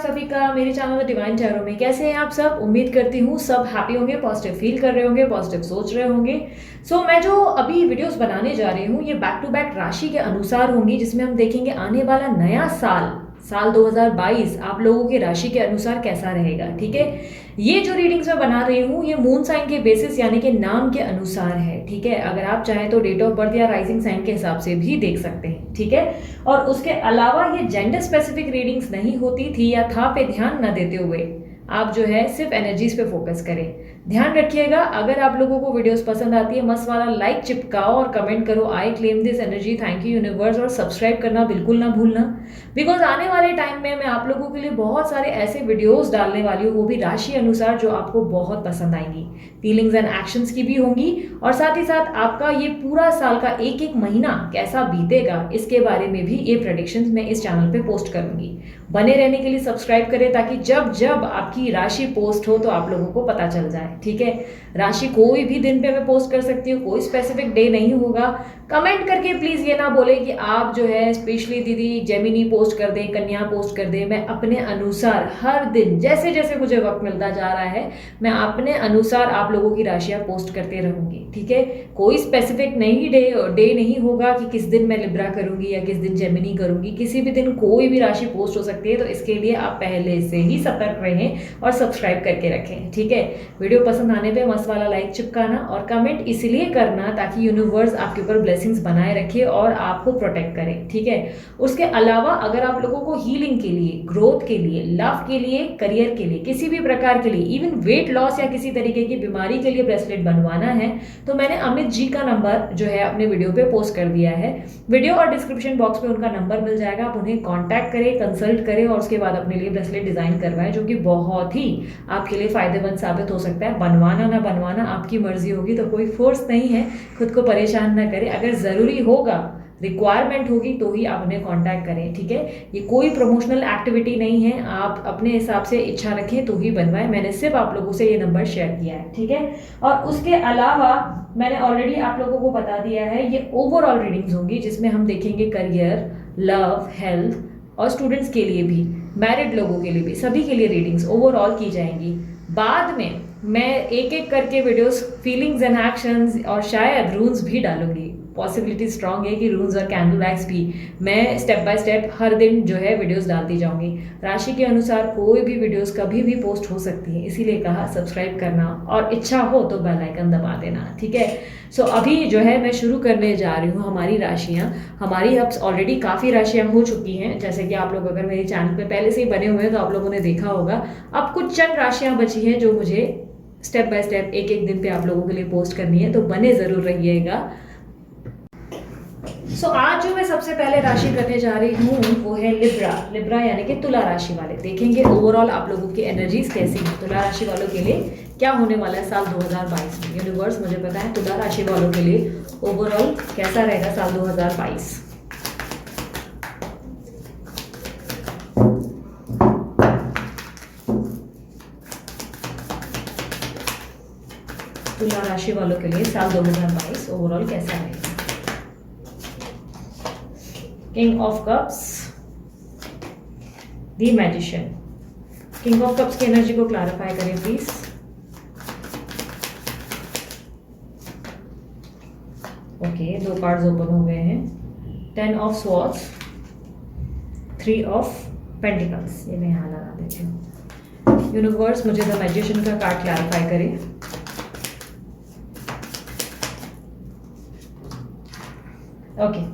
सभी का मेरे चैनल डिवाइन टैरो में। कैसे हैं आप सब? उम्मीद करती हूँ सब हैप्पी होंगे, पॉजिटिव फील कर रहे होंगे, पॉजिटिव सोच रहे होंगे। मैं जो अभी वीडियोस बनाने जा रही हूँ ये बैक टू बैक राशि के अनुसार होंगी, जिसमें हम देखेंगे आने वाला नया साल 2022 आप लोगों की राशि के अनुसार कैसा रहेगा। ठीक है, ये जो रीडिंग्स मैं बना रही हूँ ये मून साइन के बेसिस यानी कि नाम के अनुसार है। ठीक है, अगर आप चाहें तो डेट ऑफ बर्थ या राइजिंग साइन के हिसाब से भी देख सकते हैं। ठीक है, और उसके अलावा ये जेंडर स्पेसिफिक रीडिंग्स नहीं होती थी या था पे ध्यान न देते हुए आप जो है सिर्फ एनर्जीज पे फोकस करें। ध्यान रखिएगा, अगर आप लोगों को वीडियोस पसंद आती है मस्त वाला लाइक चिपकाओ और कमेंट करो I claim this energy, thank you universe, और सब्सक्राइब करना बिल्कुल ना भूलना। बिकॉज आने वाले टाइम में मैं आप लोगों के लिए बहुत सारे ऐसे वीडियोस डालने वाली हूँ, वो भी राशि अनुसार, जो आपको बहुत पसंद आएंगी। फीलिंग्स एंड एक्शंस की भी होंगी, और साथ ही साथ आपका ये पूरा साल का एक एक महीना कैसा बीतेगा इसके बारे में भी ये प्रेडिक्शंस मैं इस चैनल पे पोस्ट करूंगी। बने रहने के लिए सब्सक्राइब करें ताकि जब जब आपकी राशि पोस्ट हो तो आप लोगों को पता चल जाए। ठीक है, राशि कोई भी दिन पे मैं पोस्ट कर सकती हूँ, कोई स्पेसिफिक डे नहीं होगा। कमेंट करके प्लीज ये ना बोले कि आप जो है स्पेशली दीदी जेमिनी पोस्ट कर दें, कन्या पोस्ट कर दें। मैं अपने अनुसार हर दिन जैसे जैसे मुझे वक्त मिलता जा रहा है मैं अपने अनुसार आप लोगों की राशियां पोस्ट करते रहूंगी। ठीक है, कोई स्पेसिफिक नहीं डे नहीं होगा कि किस दिन मैं लिब्रा करूंगी या किस दिन जेमिनी करूंगी। किसी भी दिन कोई भी राशि पोस्ट हो सकती है, तो इसके लिए आप पहले से ही सतर्क रहें और सब्सक्राइब करके रखें। ठीक है, वीडियो पसंद आने पे मस्त वाला लाइक चिपकाना और कमेंट इसलिए करना ताकि यूनिवर्स आपके ऊपर ब्लेसिंग्स बनाए रखे और आपको प्रोटेक्ट करे। ठीक है, उसके अलावा अगर आप लोगों को हीलिंग के लिए, ग्रोथ के लिए, लव के लिए, करियर के लिए, किसी भी प्रकार के लिए, इवन वेट लॉस या किसी तरीके की बीमारी के लिए ब्रेसलेट बनवाना है तो मैंने अमित जी का नंबर जो है अपने वीडियो पे पोस्ट कर दिया है। वीडियो और डिस्क्रिप्शन बॉक्स में उनका नंबर मिल जाएगा, आप उन्हें कॉन्टैक्ट करें, कंसल्ट करें और उसके बाद अपने लिए ब्रेसलेट डिजाइन करवाएं, जो कि बहुत ही आपके लिए फायदेमंद साबित हो सकता है। बनवाना ना बनवाना आपकी मर्जी होगी, तो कोई फोर्स नहीं है, खुद को परेशान ना करें। अगर जरूरी होगा, रिक्वायरमेंट होगी तो ही आप उन्हें कांटेक्ट करें। ठीक है, ये कोई प्रमोशनल एक्टिविटी नहीं है, आप अपने हिसाब से इच्छा रखें तो ही बनवाएं। मैंने सिर्फ आप लोगों से ये नंबर शेयर किया है। ठीक है, और उसके अलावा मैंने ऑलरेडी आप लोगों को बता दिया है ये ओवरऑल रीडिंग्स होंगी, जिसमें हम देखेंगे करियर, लव, हेल्थ और स्टूडेंट्स के लिए भी, मैरिड लोगों के लिए भी, सभी के लिए रीडिंग्स ओवरऑल की जाएंगी। बाद में मैं एक एक करके वीडियोस फीलिंग्स एंड एक्शंस और शायद रून्स भी डालूंगी। पॉसिबिलिटी स्ट्रांग है कि रून्स और कैंडल बैग्स भी मैं स्टेप बाय स्टेप हर दिन जो है वीडियोस डालती जाऊंगी। राशि के अनुसार कोई भी वीडियोस कभी भी पोस्ट हो सकती है, इसीलिए कहा सब्सक्राइब करना और इच्छा हो तो बेल आइकन दबा देना। ठीक है, अभी जो है मैं शुरू करने जा रही हूँ हमारी राशियाँ। हमारी अब ऑलरेडी काफ़ी राशियाँ हो चुकी हैं, जैसे कि आप लोग अगर मेरे चैनल पे पहले से ही बने हुए हैं तो आप लोगों ने देखा होगा। अब कुछ चंद राशियाँ बची हैं जो मुझे स्टेप बाय स्टेप एक एक दिन पे आप लोगों के लिए पोस्ट करनी है, तो बने ज़रूर रहिएगा। आज जो मैं सबसे पहले राशि करने जा रही हूँ वो है लिब्रा यानी कि तुला राशि वाले। देखेंगे ओवरऑल आप लोगों की एनर्जीज कैसी हैं, तुला राशि वालों के लिए क्या होने वाला है साल 2022 में। यूनिवर्स मुझे पता है तुला राशि वालों के लिए ओवरऑल कैसा रहेगा साल 2022। तुला राशि वालों के लिए साल 2022 ओवरऑल कैसा रहेगा। King of cups, the magician. King of cups की एनर्जी को क्लैरिफाई करें प्लीज। ओके, दो कार्ड्स ओपन हो गए हैं। 10 ऑफ स्वॉर्ड्स, 3 ऑफ पेंटिकल्स। ये मैं यहाँ लगा देती हूँ। यूनिवर्स मुझे द मैजिशियन का कार्ड क्लैरिफाई करें। ओके,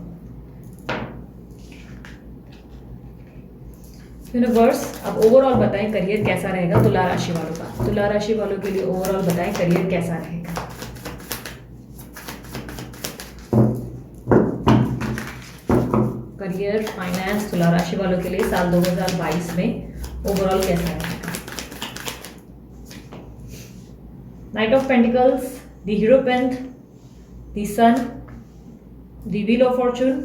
यूनिवर्स अब ओवरऑल बताएं करियर कैसा रहेगा तुला राशि वालों का। तुला राशि वालों के लिए ओवरऑल बताएं करियर कैसा रहेगा। करियर, फाइनेंस तुला राशि वालों के लिए साल 2022 में ओवरऑल कैसा रहेगा। Knight of pentacles, the hierophant, the sun, the wheel of fortune,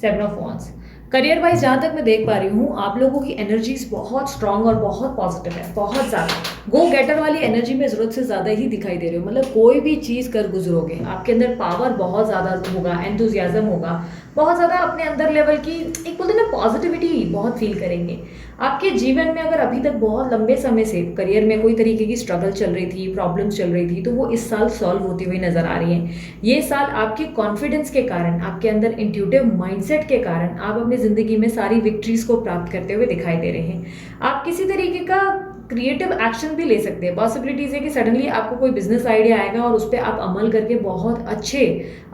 7 of wands. Career wise जहाँ तक मैं देख पा रही हूँ आप लोगों की एनर्जीज बहुत स्ट्रांग और बहुत पॉजिटिव है, बहुत ज़्यादा। गो गेटर वाली एनर्जी में ज़रूरत से ज़्यादा ही दिखाई दे रहे हो, मतलब कोई भी चीज़ कर गुजरोगे, आपके अंदर पावर बहुत ज़्यादा होगा, एंथुजियाज्म होगा, बहुत ज़्यादा अपने अंदर लेवल की एक बोलते हैं ना पॉजिटिविटी बहुत फील करेंगे। आपके जीवन में अगर अभी तक बहुत लंबे समय से करियर में कोई तरीके की स्ट्रगल चल रही थी, प्रॉब्लम्स चल रही थी, तो वो इस साल सॉल्व होती हुई नजर आ रही हैं। ये साल आपके कॉन्फिडेंस के कारण, आपके अंदर इंट्यूटिव माइंडसेट के कारण आप अपनी ज़िंदगी में सारी विक्ट्रीज को प्राप्त करते हुए दिखाई दे रहे हैं। आप किसी तरीके का क्रिएटिव एक्शन भी ले सकते हैं। पॉसिबिलिटीज़ है कि सडनली आपको कोई बिजनेस आइडिया आएगा और उस पर आप अमल करके बहुत अच्छे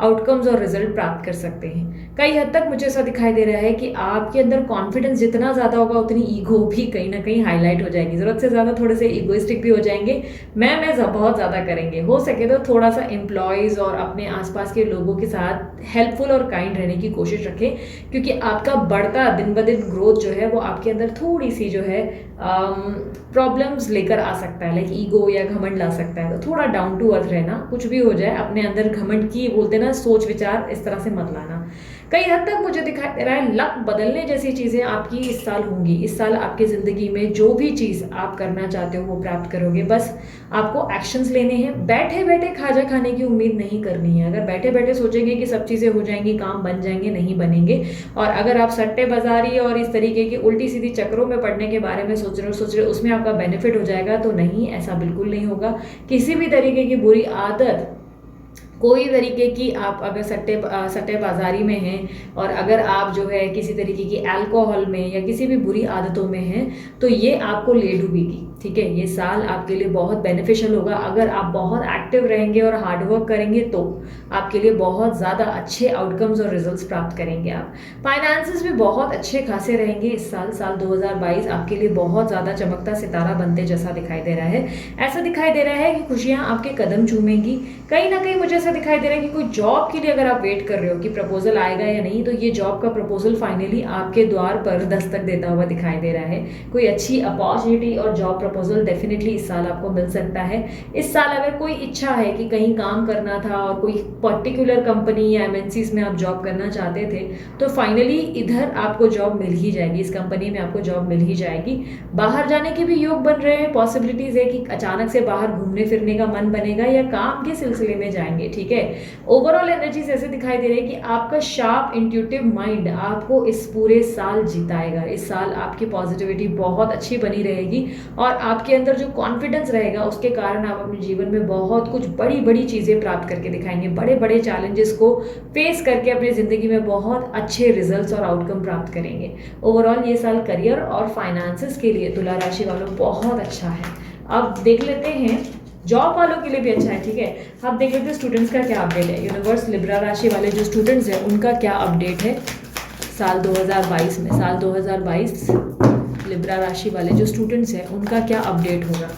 आउटकम्स और रिजल्ट प्राप्त कर सकते हैं। कई हद तक मुझे ऐसा दिखाई दे रहा है कि आपके अंदर कॉन्फिडेंस जितना ज़्यादा होगा उतनी ईगो भी कहीं ना कहीं हाईलाइट हो जाएगी। ज़रूरत से ज़्यादा थोड़े से ईगोइस्टिक भी हो जाएंगे, मैं बहुत ज़्यादा करेंगे। हो सके तो थोड़ा सा एम्प्लॉयज़ और अपने आसपास के लोगों के साथ हेल्पफुल और काइंड रहने की कोशिश रखें, क्योंकि आपका बढ़ता दिन ब दिन ग्रोथ जो है वो आपके अंदर थोड़ी सी जो है प्रॉब्लम्स लेकर आ सकता है, लाइक ईगो या घमंड ला सकता है। तो थोड़ा डाउन टू अर्थ रहना, कुछ भी हो जाए अपने अंदर घमंड की बोलते ना सोच विचार इस तरह से मत लाना। कई हद तक मुझे दिखाई दे रहा है लक बदलने जैसी चीज़ें आपकी इस साल होंगी। इस साल आपकी ज़िंदगी में जो भी चीज़ आप करना चाहते हो वो प्राप्त करोगे, बस आपको एक्शंस लेने हैं। बैठे बैठे खाजा खाने की उम्मीद नहीं करनी है। अगर बैठे बैठे सोचेंगे कि सब चीज़ें हो जाएंगी, काम बन जाएंगे, नहीं बनेंगे। और अगर आप सट्टे बाजारी और इस तरीके की उल्टी सीधी चक्रों में पड़ने के बारे में सोच रहे हो उसमें आपका बेनिफिट हो जाएगा, तो नहीं, ऐसा बिल्कुल नहीं होगा। किसी भी तरीके की बुरी आदत, कोई तरीके की आप अगर सट्टेबाजारी में हैं और अगर आप जो है किसी तरीके की अल्कोहल में या किसी भी बुरी आदतों में हैं, तो ये आपको ले डूबेगी। ठीक है, ये साल आपके लिए बहुत बेनिफिशियल होगा। अगर आप बहुत एक्टिव रहेंगे और हार्डवर्क करेंगे तो आपके लिए बहुत ज़्यादा अच्छे आउटकम्स और रिजल्ट्स प्राप्त करेंगे। आप फाइनेंसेस भी बहुत अच्छे खासे रहेंगे इस साल 2022 आपके लिए बहुत ज़्यादा चमकता सितारा बनते जैसा दिखाई दे रहा है। ऐसा दिखाई दे रहा है कि खुशियाँ आपके कदम चूमेंगी। कहीं ना कहीं मुझे ऐसा दिखाई दे रहा है कि कोई जॉब के लिए अगर आप वेट कर रहे हो कि प्रपोजल आएगा या नहीं, तो ये जॉब का प्रपोजल फाइनली आपके द्वार पर दस्तक देता हुआ दिखाई दे रहा है। कोई अच्छी अपॉर्चुनिटी और जॉब प्रपोजल डेफिनेटली इस साल आपको मिल सकता है। इस साल अगर कोई इच्छा है कि कहीं काम करना था और कोई पर्टिकुलर कंपनी या एमएनसीज में आप जॉब करना चाहते थे, तो फाइनली इधर आपको जॉब मिल ही जाएगी, इस कंपनी में आपको जॉब मिल ही जाएगी। बाहर जाने के भी योग बन रहे हैं। पॉसिबिलिटीज है कि अचानक से बाहर घूमने फिरने का मन बनेगा या काम के सिलसिले में जाएंगे। ठीक है, ओवरऑल एनर्जीज ऐसे दिखाई दे रही है कि आपका शार्प इंट्यूटिव माइंड आपको इस पूरे साल जिताएगा। इस साल आपकी पॉजिटिविटी बहुत अच्छी बनी रहेगी और आपके अंदर जो कॉन्फिडेंस रहेगा उसके कारण आप अपने जीवन में बहुत कुछ बड़ी बड़ी चीज़ें प्राप्त करके दिखाएंगे। बड़े बड़े चैलेंजेस को फेस करके अपनी ज़िंदगी में बहुत अच्छे रिजल्ट्स और आउटकम प्राप्त करेंगे। ओवरऑल ये साल करियर और फाइनेंसेस के लिए तुला राशि वालों बहुत अच्छा है। अब देख लेते हैं जॉब वालों के लिए भी अच्छा है। ठीक है, अब देख लेते हैं स्टूडेंट्स का क्या अपडेट है। यूनिवर्स लिब्रा राशि वाले जो स्टूडेंट्स हैं उनका क्या अपडेट है साल 2022 में। साल 2022 लिब्रा राशि वाले जो स्टूडेंट्स हैं उनका क्या अपडेट होगा।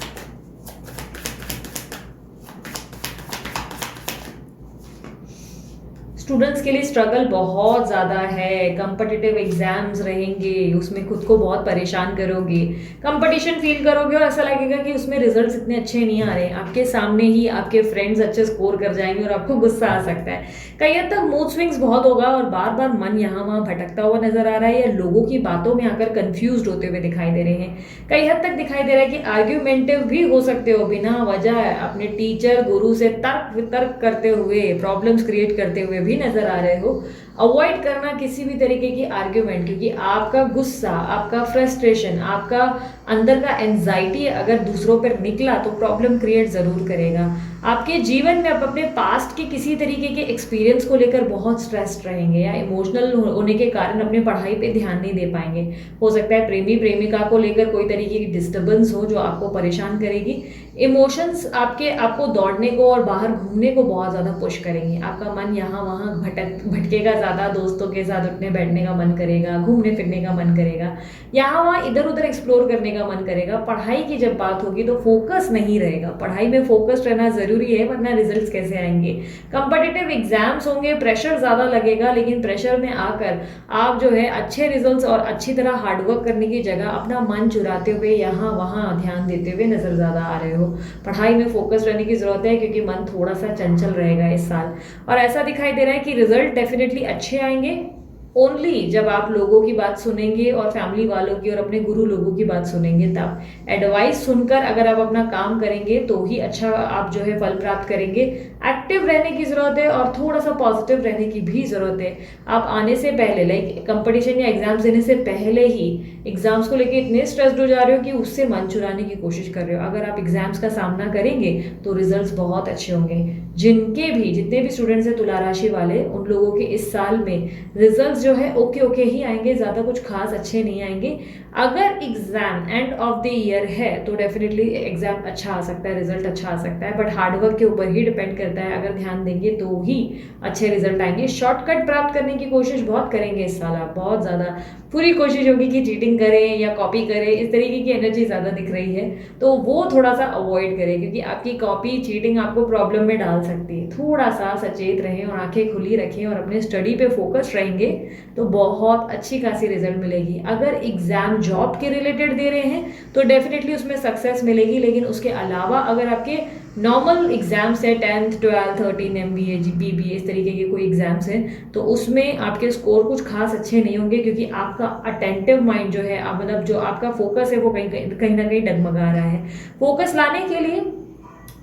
स्टूडेंट्स के लिए स्ट्रगल बहुत ज़्यादा है। कंपटिटिव एग्जाम्स रहेंगे, उसमें खुद को बहुत परेशान करोगे, कंपटीशन फील करोगे और ऐसा लगेगा कि उसमें रिजल्ट्स इतने अच्छे नहीं आ रहे हैं। आपके सामने ही आपके फ्रेंड्स अच्छे स्कोर कर जाएंगे और आपको गुस्सा आ सकता है। कई हद तक मूड स्विंग्स बहुत होगा और बार बार मन यहाँ वहाँ भटकता हुआ नजर आ रहा है या लोगों की बातों में आकर कंफ्यूज होते हुए दिखाई दे रहे हैं। कई हद तक दिखाई दे रहा है कि आर्ग्यूमेंटिव भी हो सकते हो, बिना वजह अपने टीचर गुरु से तर्क वितर्क करते हुए, प्रॉब्लम्स क्रिएट करते हुए भी नजर आ रहे हो। अवॉइड करना किसी भी तरीके की आर्ग्यूमेंट, क्योंकि आपका गुस्सा, आपका फ्रस्ट्रेशन, आपका अंदर का एंजाइटी अगर दूसरों पर निकला तो प्रॉब्लम क्रिएट जरूर करेगा। आपके जीवन में आप अपने पास्ट के किसी तरीके के एक्सपीरियंस को लेकर बहुत स्ट्रेस्ड रहेंगे या इमोशनल होने के कारण अपने पढ़ाई पे ध्यान नहीं दे पाएंगे। हो सकता है प्रेमी प्रेमिका को लेकर कोई तरीके की डिस्टर्बेंस हो जो आपको परेशान करेगी। इमोशंस आपको दौड़ने को और बाहर घूमने को बहुत ज़्यादा पुश करेंगे। आपका मन यहाँ वहाँ भटकेगा ज़्यादा, दोस्तों के साथ उठने बैठने का मन करेगा, घूमने फिरने का मन करेगा, यहाँ वहाँ इधर उधर एक्सप्लोर करने का मन करेगा। पढ़ाई की जब बात होगी तो फोकस नहीं रहेगा। पढ़ाई में फोकस रहना जरूरी है, वरना रिजल्ट्स कैसे आएंगे। कंपटीटिव एग्जाम्स होंगे, प्रेशर ज़्यादा लगेगा, लेकिन प्रेशर में आकर आप जो है अच्छे रिजल्ट्स और अच्छी तरह हार्डवर्क करने की जगह अपना मन चुराते हुए यहाँ वहाँ ध्यान देते हुए नजर ज़्यादा आ रहे हो। पढ़ाई में फोकस रहने की जरूरत है क्योंकि मन थोड़ा सा चंचल रहेगा इस साल। और ऐसा दिखाई दे रहा है कि रिजल्ट डेफिनेटली अच्छे आएंगे। ओनली जब आप लोगों की बात सुनेंगे और फैमिली वालों की और अपने गुरु लोगों की बात सुनेंगे, तब एडवाइस सुनकर अगर आप अपना काम करेंगे तो ही अच्छा आप जो है फल प्राप्त करेंगे। एक्टिव रहने की जरूरत है और थोड़ा सा पॉजिटिव रहने की भी जरूरत है। आप आने से पहले, लाइक कंपटीशन या एग्जाम्स देने से पहले ही एग्जाम्स को लेके इतने स्ट्रेस्ड हो जा रहे हो कि उससे मन चुराने की कोशिश कर रहे हो। अगर आप एग्जाम्स का सामना करेंगे तो रिजल्ट्स बहुत अच्छे होंगे। जितने भी स्टूडेंट्स हैं तुला राशि वाले, उन लोगों के इस साल में रिजल्ट्स जो है ओके ओके ही आएंगे, ज़्यादा कुछ खास अच्छे नहीं आएंगे। अगर exam end of the year है तो डेफिनेटली एग्जाम अच्छा आ सकता है, रिजल्ट अच्छा आ सकता है, बट हार्डवर्क के ऊपर ही डिपेंड करता है। अगर ध्यान देंगे तो ही अच्छे रिजल्ट आएंगे। शॉर्टकट प्राप्त करने की कोशिश बहुत करेंगे इस साल आप, बहुत ज़्यादा पूरी कोशिश होगी कि चीटिंग करें या कॉपी करें, इस तरीके की एनर्जी ज़्यादा दिख रही है, तो वो थोड़ा सा अवॉइड करें, क्योंकि आपकी कॉपी चीटिंग आपको प्रॉब्लम में डाल सकती है। थोड़ा सा सचेत रहें और आंखें खुली रखें और अपने स्टडी पे फोकस रहेंगे तो बहुत अच्छी खासी रिजल्ट मिलेगी। अगर एग्जाम जॉब के रिलेटेड दे रहे हैं तो डेफिनेटली उसमें सक्सेस मिलेगी, लेकिन उसके अलावा अगर आपके नॉर्मल एग्जाम्स है 10th 12th 13 MBA BBA इस तरीके के कोई एग्जाम्स हैं, तो उसमें आपके स्कोर कुछ खास अच्छे नहीं होंगे, क्योंकि आपका अटेंटिव माइंड जो है, मतलब जो आपका फोकस है वो कहीं ना कहीं डगमगा रहा है। फोकस लाने के लिए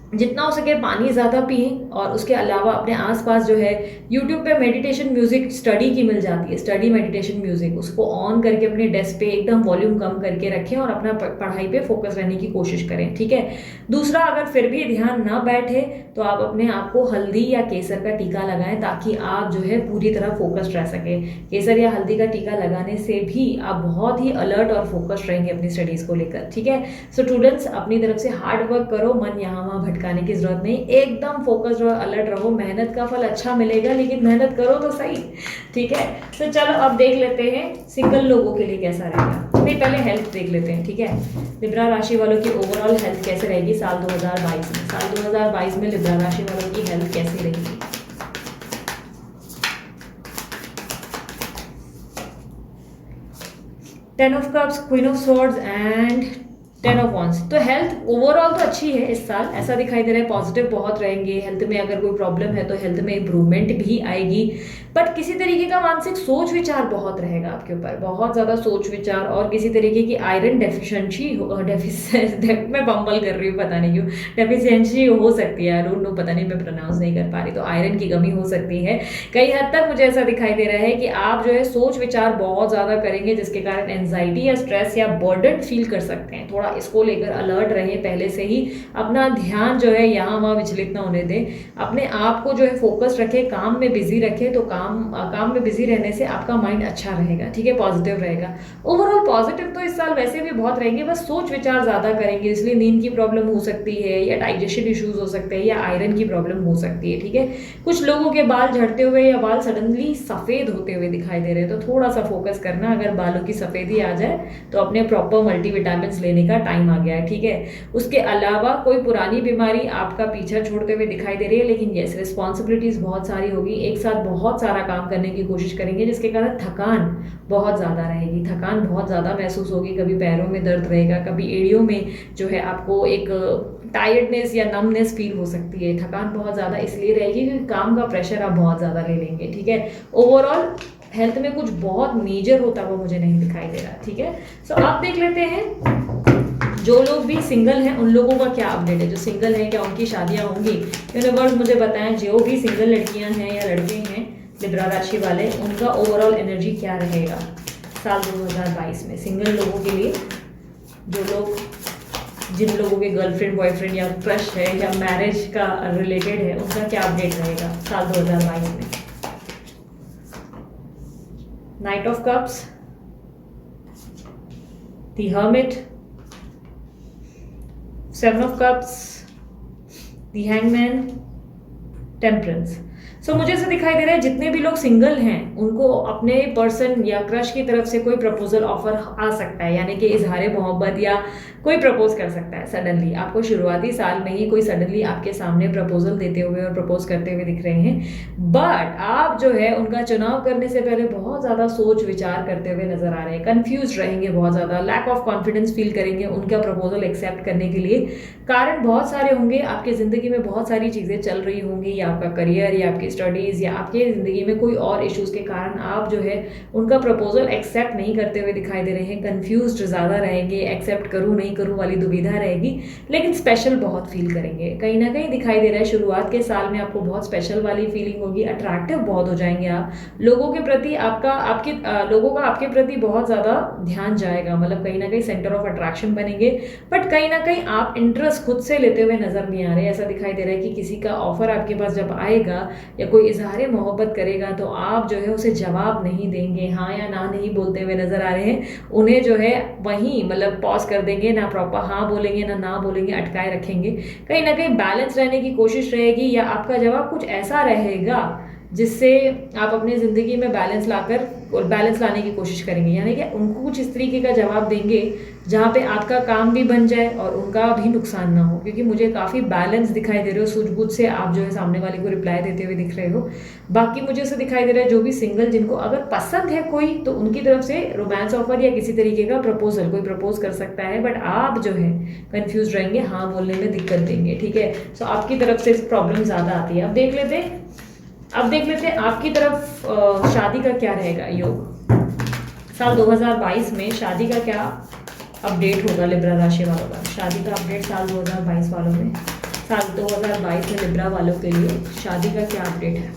जितना हो सके पानी ज़्यादा पिए, और उसके अलावा अपने आसपास जो है यूट्यूब पे मेडिटेशन म्यूजिक स्टडी की मिल जाती है, स्टडी मेडिटेशन म्यूजिक, उसको ऑन करके अपने डेस्क पे एकदम वॉल्यूम कम करके रखें और अपना पढ़ाई पे फोकस रहने की कोशिश करें, ठीक है। दूसरा, अगर फिर भी ध्यान ना बैठे तो आप अपने आप को हल्दी या केसर का टीका लगाएं, ताकि आप जो है पूरी तरह फोकस्ड रह सके। केसर या हल्दी का टीका लगाने से भी आप बहुत ही अलर्ट और फोकस्ड रहेंगे अपनी स्टडीज को लेकर, ठीक है। सो स्टूडेंट्स, अपनी तरफ से हार्ड वर्क करो, मन यहाँ वहाँ भटकाने की जरूरत नहीं, एकदम फोकस्ड और अलर्ट रहो। मेहनत का फल अच्छा मिलेगा, लेकिन मेहनत करो तो सही, ठीक है। तो चलो अब देख लेते हैं सिंगल लोगों के लिए कैसा रहेगा। नहीं, पहले हेल्थ देख लेते हैं, ठीक है। लिब्रा राशि वालों की ओवरऑल हेल्थ कैसे रहेगी साल 2022 में। साल 2022 में लिब्रा राशि वालों की हेल्थ कैसी रहेगी। Ten of cups, queen of swords and 10 of wands. तो हेल्थ ओवरऑल तो अच्छी है इस साल, ऐसा दिखाई दे रहा है। पॉजिटिव बहुत रहेंगे हेल्थ में। अगर कोई प्रॉब्लम है तो हेल्थ में इम्प्रूवमेंट भी आएगी, बट किसी तरीके का मानसिक सोच विचार बहुत रहेगा आपके ऊपर, बहुत ज़्यादा सोच विचार, और किसी तरीके की आयरन डेफिशिएंसी मैं बम्बल कर रही हूँ, पता नहीं क्यों, डेफिशिएंसी हो सकती है, आई डोंट नो, पता नहीं, मैं प्रोनाउंस नहीं कर पा रही, तो आयरन की कमी हो सकती है। कई हद तक मुझे ऐसा दिखाई दे रहा है कि आप जो है सोच विचार बहुत ज़्यादा करेंगे, जिसके कारण एंजाइटी या स्ट्रेस या बर्डन फील कर सकते हैं। थोड़ा इसको लेकर अलर्ट रहें पहले से ही। अपना ध्यान जो है यहाँ वहाँ विचलित ना होने दें, अपने आप को जो है फोकस रखें, काम में बिजी रखें, तो काम में बिजी रहने से आपका माइंड अच्छा रहेगा, ठीक है, पॉजिटिव रहेगा। ओवरऑल पॉजिटिव तो इस साल वैसे भी बहुत रहेंगे, बस सोच विचार ज़्यादा करेंगे, इसलिए नींद की प्रॉब्लम हो सकती है, या डाइजेशन इश्यूज हो सकते हैं, या आयरन की प्रॉब्लम हो सकती है, ठीक है। कुछ लोगों के बाल झड़ते हुए या बाल सडनली सफ़ेद होते हुए दिखाई दे रहे हैं, तो थोड़ा सा फोकस करना। अगर बालों की सफ़ेदी आ जाए तो अपने प्रॉपर मल्टीविटामिन्स लेने का टाइम आ गया है, ठीक है। उसके अलावा कोई पुरानी बीमारी आपका पीछा छोड़ते हुए दिखाई दे रही है, लेकिन यस, रिस्पॉन्सिबिलिटीज बहुत सारी होगी, एक साथ बहुत सारा काम करने की कोशिश करेंगे, जिसके कारण थकान बहुत ज़्यादा रहेगी, थकान बहुत ज़्यादा महसूस होगी। कभी पैरों में दर्द रहेगा, कभी एड़ियों में जो है आपको एक टायर्डनेस या नमनेस फील हो सकती है। थकान बहुत ज़्यादा इसलिए रहेगी क्योंकि काम का प्रेशर आप बहुत ज़्यादा ले लेंगे, ठीक है। ओवरऑल हेल्थ में कुछ बहुत मेजर होता हुआ मुझे नहीं दिखाई दे रहा, ठीक है। सो आप देख लेते हैं जो लोग भी सिंगल हैं उन लोगों का क्या अपडेट है। जो सिंगल हैं, क्या उनकी शादियां होंगी? यूनिवर्स मुझे बताएं, जो भी सिंगल लड़कियां हैं या लड़के हैं लिब्रा राशि वाले, उनका ओवरऑल एनर्जी क्या रहेगा साल 2022 में सिंगल लोगों के लिए। जो लोग, जिन लोगों के गर्लफ्रेंड बॉयफ्रेंड या क्रश है या मैरिज का रिलेटेड है, उनका क्या अपडेट रहेगा साल 2022 में। Knight of cups, the hermit, 7 of cups, the hangman, temperance. So मुझे ऐसा दिखाई दे रहा है जितने भी लोग सिंगल हैं उनको अपने पर्सन या क्रश की तरफ से कोई प्रपोजल ऑफर आ सकता है, यानी कि इजहार मोहब्बत या कोई प्रपोज कर सकता है सडनली आपको। शुरुआती साल में ही कोई सडनली आपके सामने प्रपोजल देते हुए और प्रपोज करते हुए दिख रहे हैं, बट आप जो है उनका चुनाव करने से पहले बहुत ज़्यादा सोच विचार करते हुए नजर आ रहे हैं, कन्फ्यूज रहेंगे, बहुत ज़्यादा लैक ऑफ कॉन्फिडेंस फील करेंगे उनका प्रपोजल एक्सेप्ट करने के लिए। कारण बहुत सारे होंगे, आपकी ज़िंदगी में बहुत सारी चीज़ें चल रही होंगी, या आपका करियर या आपकी स्टडीज़ या आपके ज़िंदगी में कोई और इश्यूज़ के कारण आप जो है उनका प्रपोजल एक्सेप्ट नहीं करते हुए दिखाई दे रहे हैं, कन्फ्यूज्ड ज़्यादा रहेंगे, एक्सेप्ट करूँ नहीं करूँ वाली दुविधा रहेगी, लेकिन स्पेशल बहुत फील करेंगे। कहीं ना कहीं दिखाई दे रहा है शुरुआत के साल में आपको बहुत स्पेशल वाली फीलिंग होगी, अट्रैक्टिव बहुत हो जाएंगे आप, लोगों के प्रति लोगों का आपके प्रति बहुत ज़्यादा ध्यान जाएगा, मतलब कहीं ना कहीं सेंटर ऑफ अट्रैक्शन बनेंगे। बट कहीं ना कहीं आप इंटरेस्ट खुद से लेते हुए नजर नहीं आ रहे। ऐसा दिखाई दे रहा है कि किसी का ऑफर आपके पास जब आएगा या कोई इजहार मोहब्बत करेगा तो आप जो है उसे जवाब नहीं देंगे, हाँ या ना नहीं बोलते हुए नजर आ रहे हैं। उन्हें जो है वहीं मतलब पॉज कर देंगे, ना प्रॉपर हाँ बोलेंगे ना बोलेंगे, अटकाए रखेंगे। कहीं ना कहीं बैलेंस रहने की कोशिश रहेगी या आपका जवाब कुछ ऐसा रहेगा जिससे आप अपनी ज़िंदगी में बैलेंस लाने की कोशिश करेंगे, यानी कि उनको कुछ इस तरीके का जवाब देंगे जहाँ पे आपका काम भी बन जाए और उनका भी नुकसान ना हो। क्योंकि मुझे काफ़ी बैलेंस दिखाई दे रहे हो, सूझबूझ से आप जो है सामने वाले को रिप्लाई देते हुए दिख रहे हो। बाकी मुझे ऐसा दिखाई दे रहा है जो भी सिंगल, जिनको अगर पसंद है कोई तो उनकी तरफ से रोमांस ऑफर या किसी तरीके का प्रपोजल कोई प्रपोज कर सकता है, बट आप जो है कन्फ्यूज रहेंगे, हाँ बोलने में दिक्कत देंगे। ठीक है, सो आपकी तरफ से प्रॉब्लम ज़्यादा आती है। अब देख लेते हैं आपकी तरफ शादी का क्या रहेगा योग। साल 2022 में शादी का क्या अपडेट होगा लिब्रा राशि वालों का। शादी का अपडेट साल 2022 वालों में, साल 2022 में लिब्रा वालों के लिए शादी का क्या अपडेट है।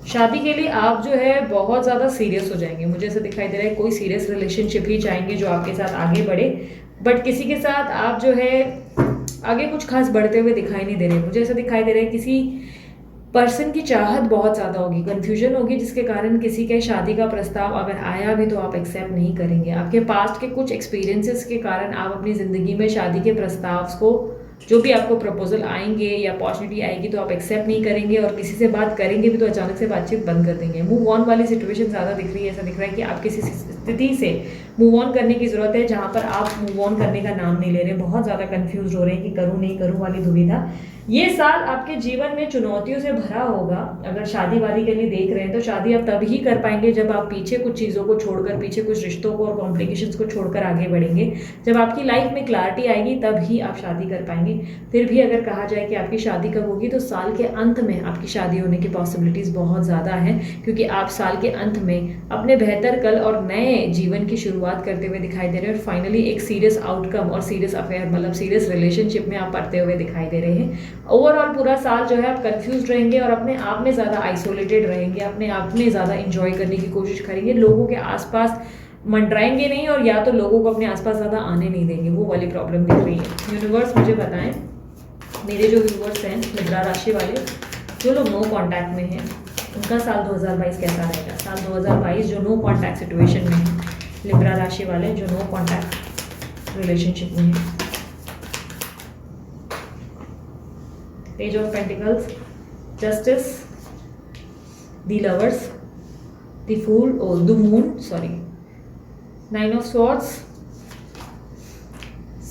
शादी के लिए आप जो है बहुत ज़्यादा सीरियस हो जाएंगे। मुझे ऐसा दिखाई दे रहा है कोई सीरियस रिलेशनशिप ही चाहेंगे जो आपके साथ आगे बढ़े, बट किसी के साथ आप जो है आगे कुछ खास बढ़ते हुए दिखाई नहीं दे रहे। मुझे ऐसा दिखाई दे रहा है किसी पर्सन की चाहत बहुत ज़्यादा होगी, कन्फ्यूजन होगी, जिसके कारण किसी के शादी का प्रस्ताव अगर आया भी तो आप एक्सेप्ट नहीं करेंगे। आपके पास्ट के कुछ एक्सपीरियंसेस के कारण आप अपनी ज़िंदगी में शादी के प्रस्ताव को, जो भी आपको प्रपोजल आएंगे या अपॉर्चुनिटी आएगी तो आप एक्सेप्ट नहीं करेंगे, और किसी से बात करेंगे भी तो अचानक से बातचीत बंद कर देंगे। मूव ऑन वाली सिचुएशन ज़्यादा दिख रही है। ऐसा दिख रहा है कि आप किसी स्थिति से मूव ऑन करने की ज़रूरत है जहाँ पर आप मूव ऑन करने का नाम नहीं ले रहे, बहुत ज़्यादा कंफ्यूज हो रहे हैं कि करूँ नहीं करूँ वाली दुविधा। ये साल आपके जीवन में चुनौतियों से भरा होगा। अगर शादी वादी के लिए देख रहे हैं तो शादी आप तब ही कर पाएंगे जब आप पीछे कुछ चीज़ों को छोड़कर, पीछे कुछ रिश्तों को और कॉम्प्लिकेशंस को छोड़कर आगे बढ़ेंगे। जब आपकी लाइफ में क्लैरिटी आएगी तब ही आप शादी कर पाएंगे। फिर भी अगर कहा जाए कि आपकी शादी कब होगी तो साल के अंत में आपकी शादी होने की पॉसिबिलिटीज़ बहुत ज़्यादा हैं, क्योंकि आप साल के अंत में अपने बेहतर कल और नए जीवन की शुरुआत करते हुए दिखाई दे रहे हैं, और फाइनली एक सीरियस आउटकम और सीरियस अफेयर, मतलब सीरियस रिलेशनशिप में आप पढ़ते हुए दिखाई दे रहे हैं। ओवरऑल पूरा साल जो है आप कंफ्यूज रहेंगे और अपने आप में ज़्यादा आइसोलेटेड रहेंगे, अपने आप में ज़्यादा इंजॉय करने की कोशिश करेंगे, लोगों के आसपास मंडराएंगे नहीं, और या तो लोगों को अपने आसपास ज़्यादा आने नहीं देंगे। वो वाली प्रॉब्लम दिख रही है। यूनिवर्स मुझे बताएं, मेरे जो व्यूवर्स हैं लिब्रा राशि वाले, जो लोग नो कॉन्टैक्ट में हैं, उनका साल 2022 कैसा रहेगा। साल 2022 जो नो कॉन्टैक्ट सिचुएशन में है, लिब्रा राशि वाले जो नो कॉन्टैक्ट रिलेशनशिप में हैं। Page of pentacles, justice, the lovers, the fool, the moon, sorry, 9 of swords,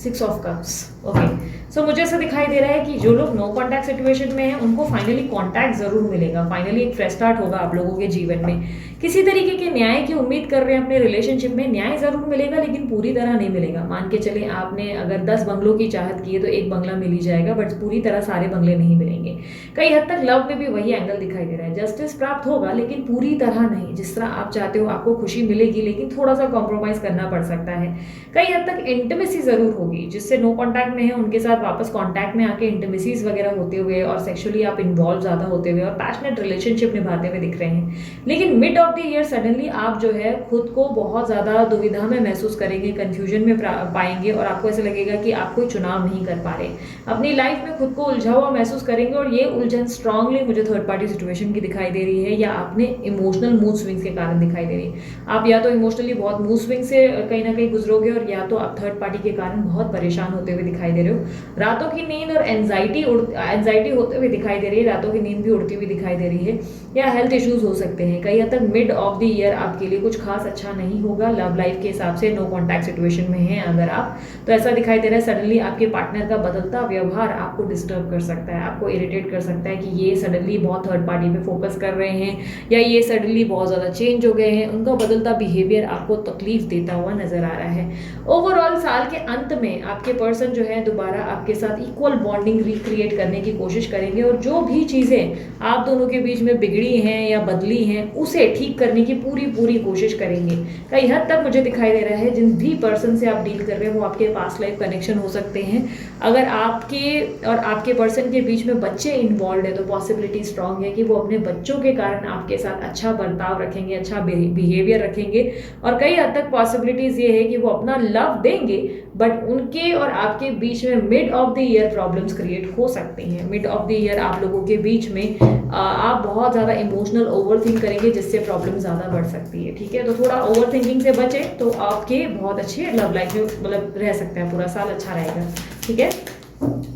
6 of cups. Okay, so मुझे ऐसा दिखाई दे रहा है कि जो लोग नो कॉन्टैक्ट सिचुएशन में हैं उनको फाइनली कॉन्टैक्ट जरूर मिलेगा। फाइनली एक फ्रेश स्टार्ट होगा आप लोगों के जीवन में। किसी तरीके के न्याय की उम्मीद कर रहे हैं अपने रिलेशनशिप में, न्याय जरूर मिलेगा लेकिन पूरी तरह नहीं मिलेगा। मान के चले आपने अगर 10 बंगलों की चाहत की है तो एक बंगला मिल ही जाएगा, बट पूरी तरह सारे बंगले नहीं मिलेंगे। कई हद तक लव में भी वही एंगल दिखाई दे रहा है। जस्टिस प्राप्त होगा लेकिन पूरी तरह नहीं। जिस तरह आप चाहते हो आपको खुशी मिलेगी, लेकिन थोड़ा सा कॉम्प्रोमाइज करना पड़ सकता है। कई हद तक इंटिमेसी जरूर होगी। जिससे नो कॉन्टैक्ट में है उनके साथ वापस कॉन्टैक्ट में आके इंटिमेसीज वगैरह होते हुए और सेक्सुअली आप इन्वॉल्व ज्यादा होते हुए और पैशनेट रिलेशनशिप निभाते हुए दिख रहे हैं। लेकिन mid of the year suddenly आप जो है खुद को बहुत ज्यादा दुविधा में महसूस करेंगे, कंफ्यूजन में पाएंगे, और आपको ऐसा लगेगा कि आप कोई चुनाव नहीं कर पा रहे। अपनी लाइफ में खुद को उलझा हुआ महसूस करेंगे, और ये उलझन स्ट्रांगली मुझे थर्ड पार्टी सिचुएशन की दिखाई दे रही है, या आपने इमोशनल मूड स्विंग्स के कारण दिखाई दे रही है। आप या तो इमोशनली बहुत मूड स्विंग से कहीं ना कहीं गुजरोगे, और या तो आप थर्ड पार्टी के कारण बहुत परेशान होते हुए दिखाई दे रहे हो। रातों की नींद और एंजाइटी होते हुए दिखाई दे रही है। रातों की नींद भी उड़ती हुई दिखाई दे रही है, या हेल्थ इश्यूज हो सकते हैं। कई हद तक मिड ऑफ द ईयर आपके लिए कुछ खास अच्छा नहीं होगा। लव लाइफ के हिसाब से नो कॉन्टैक्ट सिचुएशन में हैं अगर आप, तो ऐसा दिखाई दे रहा है सडनली आपके पार्टनर का बदलता व्यवहार आपको डिस्टर्ब कर सकता है, आपको इरिटेट कर सकता है कि ये सडनली बहुत थर्ड पार्टी पे फोकस कर रहे हैं या ये सडनली बहुत ज़्यादा चेंज हो गए हैं। उनका बदलता बिहेवियर आपको तकलीफ देता हुआ नजर आ रहा है। ओवरऑल साल के अंत में आपके पर्सन जो है दोबारा आपके साथ इक्वल बॉन्डिंग रिक्रिएट करने की कोशिश करेंगे और जो भी चीज़ें आप दोनों के बीच में बिगड़ी हैं या बदली हैं उसे ठीक करने की पूरी पूरी कोशिश करेंगे। कई हद तक मुझे दिखाई दे रहा है जिन भी पर्सन से आप डील कर रहे हैं वो आपके पास्ट लाइफ कनेक्शन हो सकते हैं। अगर आपके और आपके पर्सन के बीच में बच्चे इन्वॉल्व है तो पॉसिबिलिटी स्ट्रांग है कि वो अपने बच्चों के कारण आपके साथ अच्छा बर्ताव रखेंगे, अच्छा बिहेवियर रखेंगे और कई हद तक पॉसिबिलिटीज ये है कि वो अपना लव देंगे, बट उनके और आपके बीच में mid of the year problems create हो सकती हैं। मिड ऑफ द ईयर आप लोगों के बीच में आप बहुत ज़्यादा इमोशनल ओवरथिंक करेंगे जिससे प्रॉब्लम ज़्यादा बढ़ सकती है। ठीक है, तो थोड़ा ओवर थिंकिंग से बचें तो आपके बहुत अच्छे लव लाइफ में मतलब रह सकते हैं, पूरा साल अच्छा रहेगा। ठीक है,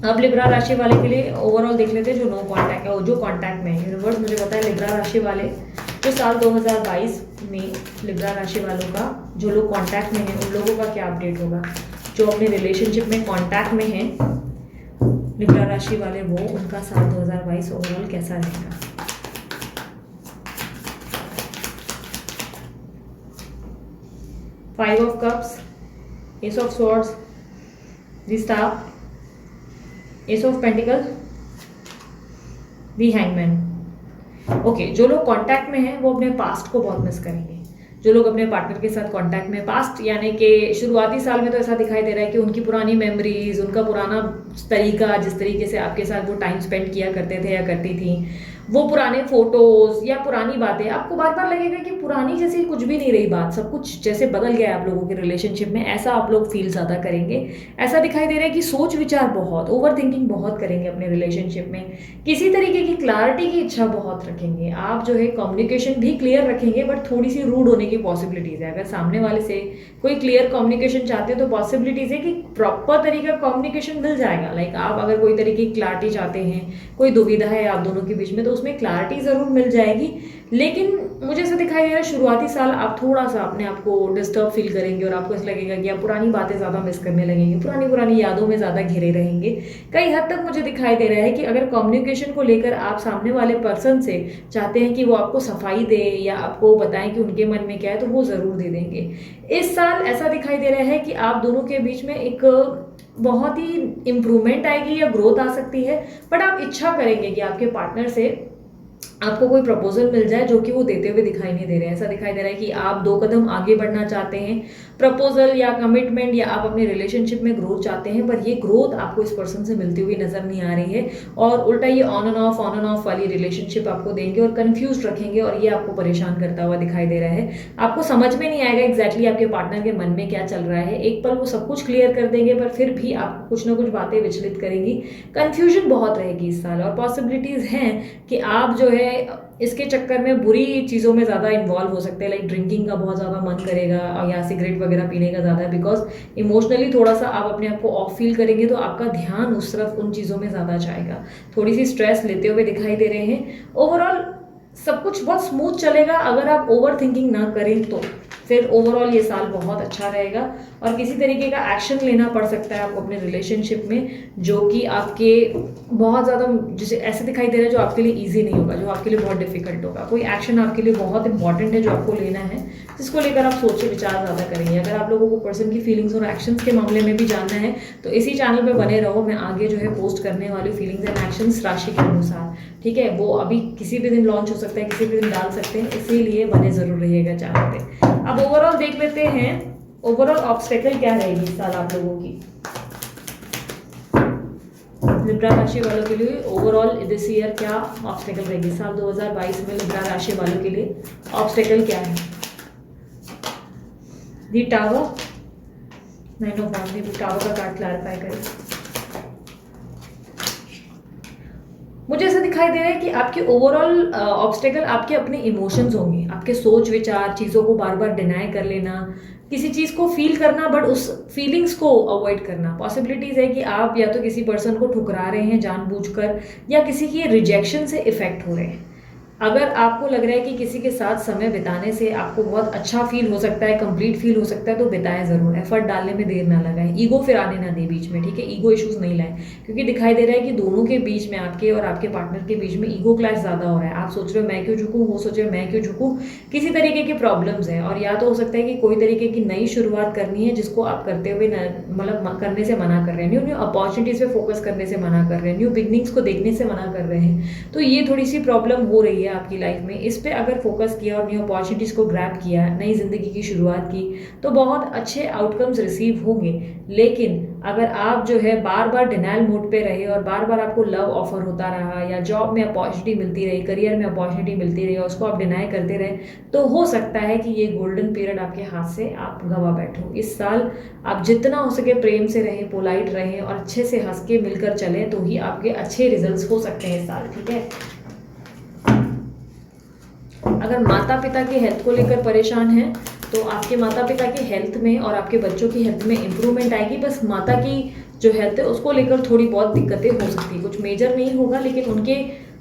अब लिब्रा राशि वाले के लिए ओवरऑल देख लेते हैं जो नो कॉन्टैक्ट है और जो कॉन्टैक्ट में है। यूनिवर्स मुझे पता है लिब्रा राशि वाले जो साल 2022 में लिब्रा राशि वालों का जो लोग कॉन्टैक्ट में हैं उन लोगों का क्या अपडेट होगा। जो अपने रिलेशनशिप में कॉन्टैक्ट में हैं लिब्रा राशि वाले, वो उनका साल 2022 ओवरऑल कैसा रहेगा। Five of cups, S of swords, the star, S of pentacle, the hangman. Okay, जो लोग कांटेक्ट में हैं वो अपने पास्ट को बहुत मिस करेंगे। जो लोग अपने पार्टनर के साथ कांटेक्ट में, पास्ट यानी कि शुरुआती साल में तो ऐसा दिखाई दे रहा है कि उनकी पुरानी मेमोरीज, उनका पुराना तरीका, जिस तरीके से आपके साथ वो टाइम स्पेंड किया करते थे या करती थी, वो पुराने फोटोज या पुरानी बातें, आपको बार बार लगेगा कि पुरानी जैसी कुछ भी नहीं रही बात, सब कुछ जैसे बदल गया है आप लोगों के रिलेशनशिप में, ऐसा आप लोग फील ज़्यादा करेंगे। ऐसा दिखाई दे रहा है कि सोच विचार बहुत, ओवर थिंकिंग बहुत करेंगे अपने रिलेशनशिप में, किसी तरीके की क्लैरिटी की इच्छा बहुत रखेंगे आप, जो है कम्युनिकेशन भी क्लियर रखेंगे बट थोड़ी सी रूड होने की पॉसिबिलिटीज़ है। अगर सामने वाले से कोई क्लियर कम्युनिकेशन चाहते हैं तो पॉसिबिलिटीज़ है कि प्रॉपर तरीका कम्युनिकेशन मिल जाएगा। लाइक आप अगर कोई तरीके की क्लैरिटी चाहते हैं, कोई दुविधा है आप दोनों के बीच में, तो उसमें क्लैरिटी ज़रूर मिल जाएगी। लेकिन मुझे ऐसा दिखाई दे रहा है शुरुआती साल आप थोड़ा सा अपने आप को डिस्टर्ब फील करेंगे और आपको ऐसा लगेगा कि आप पुरानी बातें ज़्यादा मिस करने लगेंगे, पुरानी यादों में ज़्यादा घिरे रहेंगे। कई हद तक मुझे दिखाई दे रहा है कि अगर कम्युनिकेशन को लेकर आप सामने वाले पर्सन से चाहते हैं कि वो आपको सफाई दे या आपको बताएं कि उनके मन में क्या है, तो वो ज़रूर दे देंगे। इस साल ऐसा दिखाई दे रहा है कि आप दोनों के बीच में एक बहुत ही इम्प्रूवमेंट आएगी या ग्रोथ आ सकती है, बट आप इच्छा करेंगे कि आपके पार्टनर से आपको कोई प्रपोजल मिल जाए, जो कि वो देते हुए दिखाई नहीं दे रहे हैं। ऐसा दिखाई दे रहा है कि आप 2 कदम आगे बढ़ना चाहते हैं, प्रपोजल या कमिटमेंट, या आप अपने रिलेशनशिप में ग्रोथ चाहते हैं, पर ये ग्रोथ आपको इस पर्सन से मिलती हुई नजर नहीं आ रही है और उल्टा ये ऑन एंड ऑफ वाली रिलेशनशिप आपको देंगे और कंफ्यूज रखेंगे और ये आपको परेशान करता हुआ दिखाई दे रहा है। आपको समझ में नहीं आएगा एग्जैक्टली आपके पार्टनर के मन में क्या चल रहा है। एक पल वो सब कुछ क्लियर कर देंगे पर फिर भी आपको कुछ ना कुछ बातें विचलित करेंगी। कन्फ्यूजन बहुत रहेगी इस साल और पॉसिबिलिटीज हैं कि आप जो है इसके चक्कर में बुरी चीज़ों में ज़्यादा इन्वॉल्व हो सकते हैं। लाइक ड्रिंकिंग का बहुत ज़्यादा मन करेगा और या सिगरेट वगैरह पीने का ज़्यादा, बिकॉज इमोशनली थोड़ा सा आप अपने आप को ऑफ फील करेंगे तो आपका ध्यान उस तरफ उन चीज़ों में ज़्यादा जाएगा। थोड़ी सी स्ट्रेस लेते हुए दिखाई दे रहे हैं। ओवरऑल सब कुछ बहुत स्मूथ चलेगा अगर आप ओवर थिंकिंग ना करें तो। फिर ओवरऑल ये साल बहुत अच्छा रहेगा और किसी तरीके का एक्शन लेना पड़ सकता है आपको अपने रिलेशनशिप में, जो कि आपके बहुत ज़्यादा जैसे ऐसे दिखाई दे रहा है जो आपके लिए इजी नहीं होगा, जो आपके लिए बहुत डिफिकल्ट होगा। कोई एक्शन आपके लिए बहुत इंपॉर्टेंट है जो आपको लेना है, जिसको लेकर आप सोच विचार ज़्यादा करेंगे। अगर आप लोगों को पर्सन की फीलिंग्स और एक्शंस के मामले में भी जानना है तो इसी चैनल पर बने रहो। मैं आगे जो है पोस्ट करने वाली फीलिंग्स एंड एक्शंस राशि के अनुसार, ठीक है, वो अभी किसी भी दिन लॉन्च हो सकता है, किसी भी दिन डाल सकते हैं, इसीलिए बने ज़रूर रहिएगा चैनल पे। अब ओवरऑल देख लेते हैं ओवरऑल ऑब्स्टेकल क्या रहेगी इस साल आप लोगों की। लिब्रा राशि वालों के लिए ओवरऑल दिस ईयर क्या ऑब्स्टेकल रहेगी। साल 2022 में लिब्रा राशि वालों के लिए ऑब्स्टेकल क्या है। The tower, 9 of wands, the tower का कार्ड क्लैरिफाई करें। मुझे ऐसा दिखाई दे रहा है कि आपके ओवरऑल ऑब्स्टेकल आपके अपने इमोशंस होंगे, आपके सोच विचार, चीज़ों को बार बार डिनाई कर लेना, किसी चीज़ को फील करना बट उस फीलिंग्स को अवॉइड करना। पॉसिबिलिटीज़ है कि आप या तो किसी पर्सन को ठुकरा रहे हैं जानबूझकर या किसी की रिजेक्शन से इफेक्ट हो रहे हैं। अगर आपको लग रहा है कि किसी के साथ समय बिताने से आपको बहुत अच्छा फील हो सकता है, कंप्लीट फील हो सकता है, तो बिताएं ज़रूर। एफर्ट डालने में देर ना लगाएं, ईगो फिर आने ना दें बीच में, ठीक है? ईगो इश्यूज नहीं लाएं, क्योंकि दिखाई दे रहा है कि दोनों के बीच में, आपके और आपके पार्टनर के बीच में ईगो क्लैश ज़्यादा हो रहा है। आप सोच रहे हो मैं क्यों झुकूँ, वो सोच रहे हो मैं क्यों झुकूँ। किसी तरीके की प्रॉब्लम्स हैं, और या तो हो सकता है कि कोई तरीके की नई शुरुआत करनी है जिसको आप करते हुए मतलब करने से मना कर रहे हैं, न्यू न्यू अपॉर्चुनिटीज़ पे फोकस करने से मना कर रहे हैं, न्यू बिगनिंग्स को देखने से मना कर रहे हैं। तो ये थोड़ी सी प्रॉब्लम हो रही है आपकी लाइफ में। इस पे अगर फोकस किया और न्यू अपॉर्चुनिटीज़ को ग्रैब किया, नई ज़िंदगी की शुरुआत की, तो बहुत अच्छे आउटकम्स रिसीव होंगे। लेकिन अगर आप जो है बार बार डिनाइल मोड पे रहे और बार बार आपको लव ऑफर होता रहा, या जॉब में अपॉर्चुनिटी मिलती रही, करियर में अपॉर्चुनिटी मिलती रही और उसको आप डिनाई करते रहे, तो हो सकता है कि ये गोल्डन पीरियड आपके हाथ से आप गवा बैठो। इस साल आप जितना हो सके प्रेम से रहें, पोलाइट रहें और अच्छे से हंस के मिलकर चलें, तो ही आपके अच्छे रिजल्ट्स हो सकते हैं इस साल, ठीक है? अगर माता पिता की हेल्थ को लेकर परेशान हैं, तो आपके माता पिता की हेल्थ में और आपके बच्चों की हेल्थ में इंप्रूवमेंट आएगी। बस माता की जो हेल्थ है उसको लेकर थोड़ी बहुत दिक्कतें हो सकती है, कुछ मेजर नहीं होगा, लेकिन उनके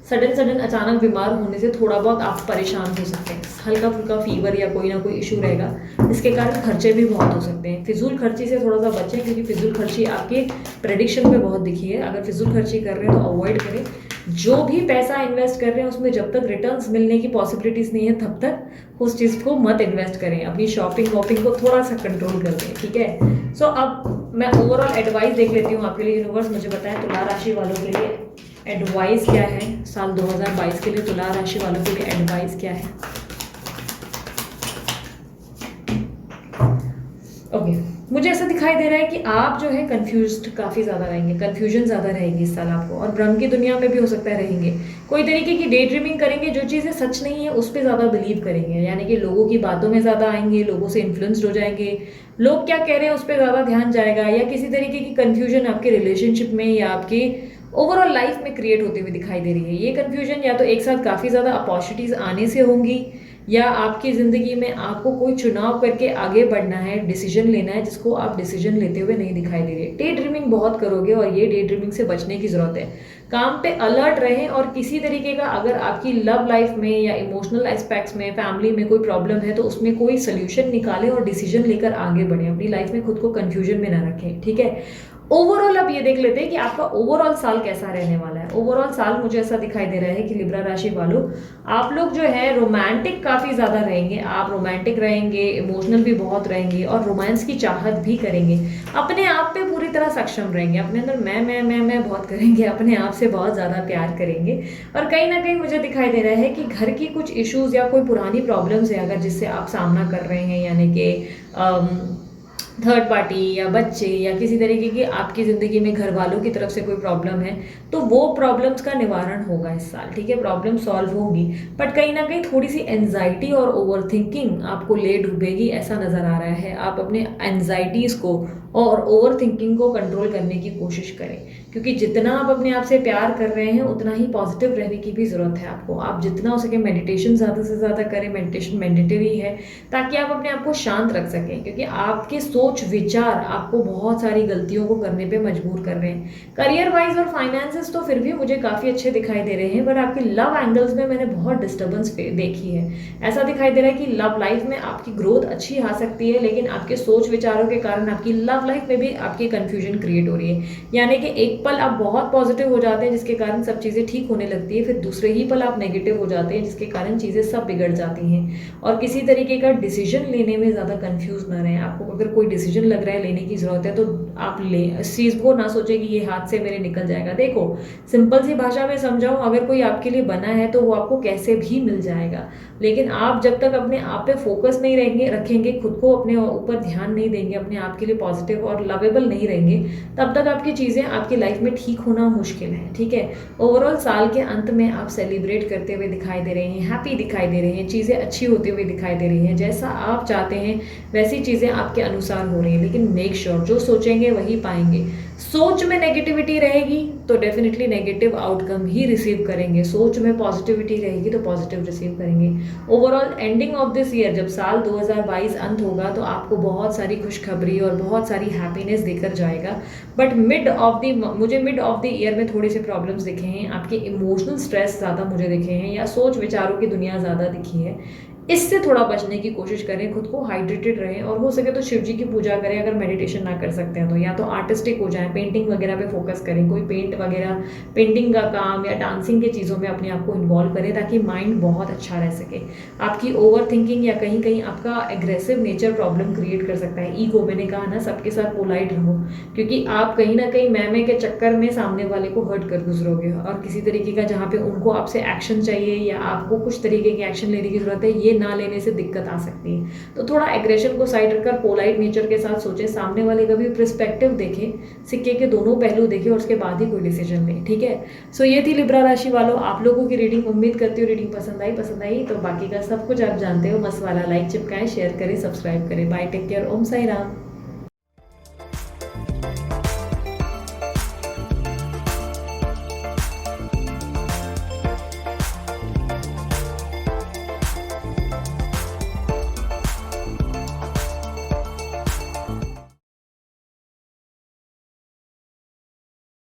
सडन अचानक बीमार होने से थोड़ा बहुत आप परेशान हो सकते हैं। हल्का फुल्का फीवर या कोई ना कोई इशू रहेगा, इसके कारण खर्चे भी बहुत हो सकते हैं। फिजूल खर्ची से थोड़ा सा बचें, क्योंकि फिजूल खर्ची आपके प्रेडिक्शन में बहुत दिखी है। अगर फिजूल खर्ची कर रहे हैं तो अवॉइड करें। जो भी पैसा इन्वेस्ट कर रहे हैं उसमें जब तक रिटर्न्स मिलने की पॉसिबिलिटीज़ नहीं है, तब तक उस चीज़ को मत इन्वेस्ट करें। अपनी शॉपिंग वॉपिंग को थोड़ा सा कंट्रोल कर दें, ठीक है? सो अब मैं ओवरऑल एडवाइस देख लेती हूँ आपके लिए। यूनिवर्स मुझे बताएं तुला राशि वालों के लिए एडवाइस क्या है साल 2022 के लिए। तुला राशि वालों के लिए एडवाइस क्या है? ओके, मुझे ऐसा दिखाई दे रहा है कि आप जो है कंफ्यूज्ड काफ़ी ज़्यादा रहेंगे, कन्फ्यूजन ज़्यादा रहेगी इस साल आपको, और भ्रम की दुनिया में भी हो सकता है रहेंगे। कोई तरीके की डे ड्रीमिंग करेंगे, जो चीज़ें सच नहीं है उस पर ज़्यादा बिलीव करेंगे, यानी कि लोगों की बातों में ज़्यादा आएंगे, लोगों से इन्फ्लुएंस्ड हो जाएंगे, लोग क्या कह रहे हैं उस पर ज़्यादा ध्यान जाएगा, या किसी तरीके की कन्फ्यूजन आपके रिलेशनशिप में या आपके ओवरऑल लाइफ में क्रिएट होती हुई दिखाई दे रही है। ये कन्फ्यूजन या तो एक साथ काफ़ी ज़्यादा अपॉर्चुनिटीज़ आने से होंगी, या आपकी ज़िंदगी में आपको कोई चुनाव करके आगे बढ़ना है, डिसीजन लेना है, जिसको आप डिसीजन लेते हुए नहीं दिखाई दे रहे। डे ड्रीमिंग बहुत करोगे, और ये डे ड्रीमिंग से बचने की ज़रूरत है। काम पे अलर्ट रहें, और किसी तरीके का अगर आपकी लव लाइफ में या इमोशनल एस्पेक्ट्स में, फैमिली में कोई प्रॉब्लम है, तो उसमें कोई सोल्यूशन निकालें और डिसीजन लेकर आगे बढ़ें। अपनी लाइफ में खुद को कन्फ्यूजन में ना रखें, ठीक है? ओवरऑल अब ये देख लेते हैं कि आपका ओवरऑल साल कैसा रहने वाला है। ओवरऑल साल मुझे ऐसा दिखाई दे रहा है कि लिब्रा राशि वालों, आप लोग जो है रोमांटिक काफ़ी ज़्यादा रहेंगे। आप रोमांटिक रहेंगे, इमोशनल भी बहुत रहेंगे, और रोमांस की चाहत भी करेंगे। अपने आप पे पूरी तरह सक्षम रहेंगे, अपने अंदर मैं बहुत करेंगे, अपने आप से बहुत ज़्यादा प्यार करेंगे। और कहीं ना कहीं मुझे दिखाई दे रहा है कि घर की कुछ इश्यूज़ या कोई पुरानी प्रॉब्लम्स है अगर जिससे आप सामना कर रहे हैं, यानी कि थर्ड पार्टी या बच्चे या किसी तरीके की आपकी ज़िंदगी में घर वालों की तरफ से कोई प्रॉब्लम है, तो वो प्रॉब्लम्स का निवारण होगा इस साल, ठीक है? प्रॉब्लम सॉल्व होगी, बट कहीं ना कहीं थोड़ी सी एंजाइटी और ओवर थिंकिंग आपको ले डूबेगी, ऐसा नज़र आ रहा है। आप अपने एंजाइटीज़ को और ओवर थिंकिंग को कंट्रोल करने की कोशिश करें, क्योंकि जितना आप अपने आप से प्यार कर रहे हैं उतना ही पॉजिटिव रहने की भी ज़रूरत है आपको। आप जितना हो सके मेडिटेशन ज़्यादा से ज़्यादा करें। मेडिटेशन मैंडेटरी है ताकि आप अपने आप को शांत रख सकें, क्योंकि आपके सोच विचार आपको बहुत सारी गलतियों को करने पे मजबूर कर रहे हैं। करियर वाइज और फाइनेंसेस तो फिर भी मुझे काफ़ी अच्छे दिखाई दे रहे हैं, बट आपकी लव एंगल्स में मैंने बहुत डिस्टर्बेंस देखी है। ऐसा दिखाई दे रहा है कि लव लाइफ में आपकी ग्रोथ अच्छी आ सकती है, लेकिन आपके सोच विचारों के कारण आपकी लव लाइफ में भी आपकी कन्फ्यूजन क्रिएट हो रही है। यानी कि एक पल आप बहुत पॉजिटिव हो जाते हैं जिसके कारण सब चीज़ें ठीक होने लगती है, फिर दूसरे ही पल आप नेगेटिव हो जाते हैं जिसके कारण चीज़ें सब बिगड़ जाती हैं। और किसी तरीके का डिसीजन लेने में ज़्यादा कंफ्यूज ना रहें। आपको अगर कोई डिसीजन लग रहा है लेने की ज़रूरत है, तो आप ले, इस चीज़ को ना सोचें कि ये हाथ से मेरे निकल जाएगा। देखो, सिंपल सी भाषा में समझाऊं, अगर कोई आपके लिए बना है तो वो आपको कैसे भी मिल जाएगा, लेकिन आप जब तक अपने आप पे फोकस नहीं रखेंगे, खुद को अपने ऊपर ध्यान नहीं देंगे, अपने आप के लिए पॉजिटिव और लवेबल नहीं रहेंगे, तब तक आपकी चीज़ें आपकी लाइफ में ठीक होना मुश्किल है, ठीक है? ओवरऑल साल के अंत में आप सेलिब्रेट करते हुए दिखाई दे रहे हैं, हैप्पी दिखाई दे रहे हैं, चीज़ें अच्छी होती हुई दिखाई दे रही हैं। जैसा आप चाहते हैं वैसी चीज़ें आपके अनुसार हो रही हैं, लेकिन मेक श्योर जो सोचेंगे वही पाएंगे। सोच में नेगेटिविटी रहेगी तो डेफिनेटली नेगेटिव आउटकम ही रिसीव करेंगे, सोच में पॉजिटिविटी रहेगी तो पॉजिटिव रिसीव करेंगे। Overall ending of this year जब साल 2022 अंत होगा तो आपको बहुत सारी खुशखबरी और बहुत सारी हैप्पीनेस देकर जाएगा। बट मुझे मिड ऑफ द ईयर में थोड़े से प्रॉब्लम्स दिखे हैं, आपके इमोशनल स्ट्रेस ज़्यादा मुझे दिखे हैं या सोच विचारों की दुनिया ज़्यादा दिखी है। इससे थोड़ा बचने की कोशिश करें, खुद को हाइड्रेटेड रहें और हो सके तो शिव जी की पूजा करें। अगर मेडिटेशन ना कर सकते हैं तो या तो आर्टिस्टिक हो जाएं, पेंटिंग वगैरह पे फोकस करें, कोई पेंटिंग का काम या डांसिंग के चीज़ों में अपने आप को इन्वॉल्व करें ताकि माइंड बहुत अच्छा रह सके। आपकी ओवर थिंकिंग या कहीं कहीं आपका एग्रेसिव नेचर प्रॉब्लम क्रिएट कर सकता है। ईगो, मैंने कहा ना, सबके साथ पोलाइट रहो, क्योंकि आप कहीं ना कहीं मैं के चक्कर में सामने वाले को हर्ट कर गुजरोगे और किसी तरीके का जहाँ पे उनको आपसे एक्शन चाहिए या आपको कुछ तरीके के एक्शन लेने की जरूरत है, ये ना लेने से दिक्कत आ सकती है। तो थोड़ा एग्रेशन को साइड रखकर पोलाइट नेचर के साथ सोचें, सामने वाले का भी पर्सपेक्टिव देखें, सिक्के के दोनों पहलू देखें और उसके बाद ही कोई डिसीजन लें, ठीक है। सो ये थी लिब्रा राशि वालों आप लोगों की रीडिंग। उम्मीद करती हूँ रीडिंग पसंद आई तो बाकी का सब कुछ आप जानते हो। मस्त वाला लाइक चिपकाएं, शेयर करें, सब्सक्राइब करें। बाय, टेक केयर, ओम साई राम।